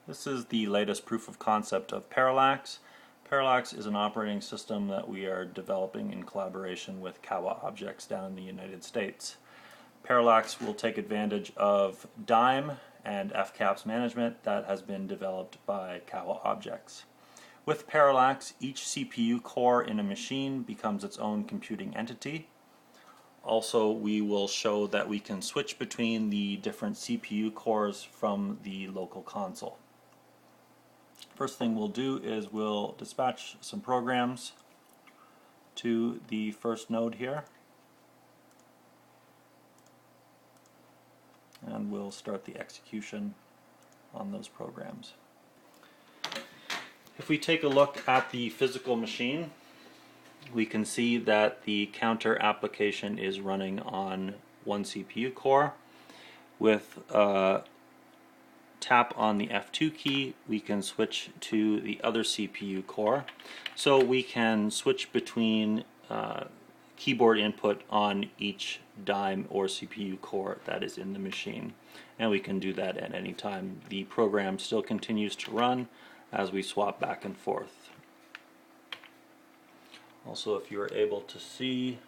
This is the latest proof of concept of Parallax. Parallax is an operating system that we are developing in collaboration with Kawa Objects down in the United States. Parallax will take advantage of DIME and FCAPS management that has been developed by Kawa Objects. With Parallax, each CPU core in a machine becomes its own computing entity. Also, we will show that we can switch between the different CPU cores from the local console. First thing we'll do is we'll dispatch some programs to the first node here, and we'll start the execution on those programs. If we take a look at the physical machine, we can see that the counter application is running on one CPU core. With a tap on the F2 key, we can switch to the other CPU core. So we can switch between keyboard input on each DIME or CPU core that is in the machine. And we can do that at any time. The program still continues to run as we swap back and forth. Also, if you are able to see,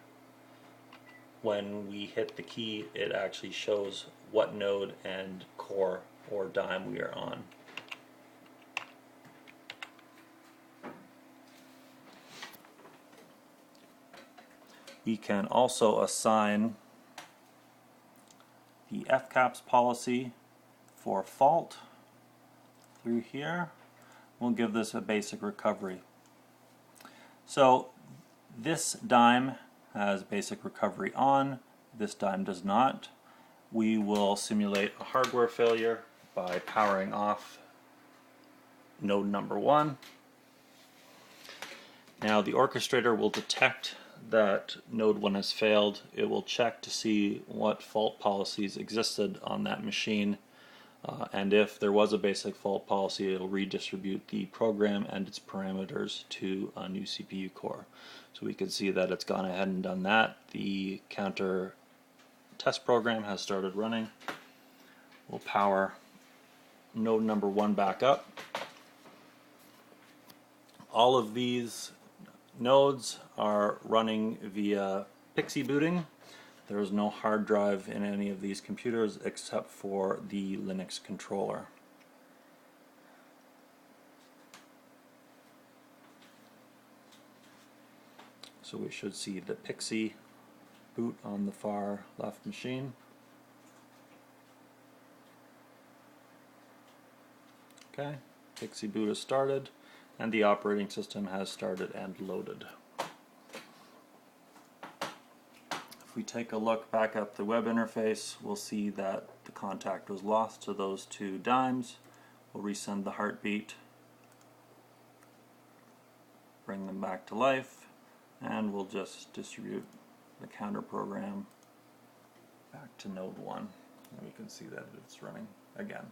when we hit the key, it actually shows what node and core or DIME we are on. We can also assign the FCAPS policy for fault through here. We'll give this a basic recovery. So this DIME has basic recovery on, this DIME does not. We will simulate a hardware failure by powering off node number 1. Now the orchestrator will detect that node 1 has failed. It will check to see what fault policies existed on that machine, and if there was a basic fault policy, it will redistribute the program and its parameters to a new CPU core. So we can see that it's gone ahead and done that. The counter test program has started running. We'll power node number 1 back up. All of these nodes are running via PXE booting. There is no hard drive in any of these computers except for the Linux controller. So we should see the PXE boot on the far left machine. Okay, PXE boot has started and the operating system has started and loaded. If we take a look back at the web interface, we'll see that the contact was lost to those two DIMEs. We'll resend the heartbeat, bring them back to life, and we'll just distribute the counter program back to node 1. And we can see that it's running again.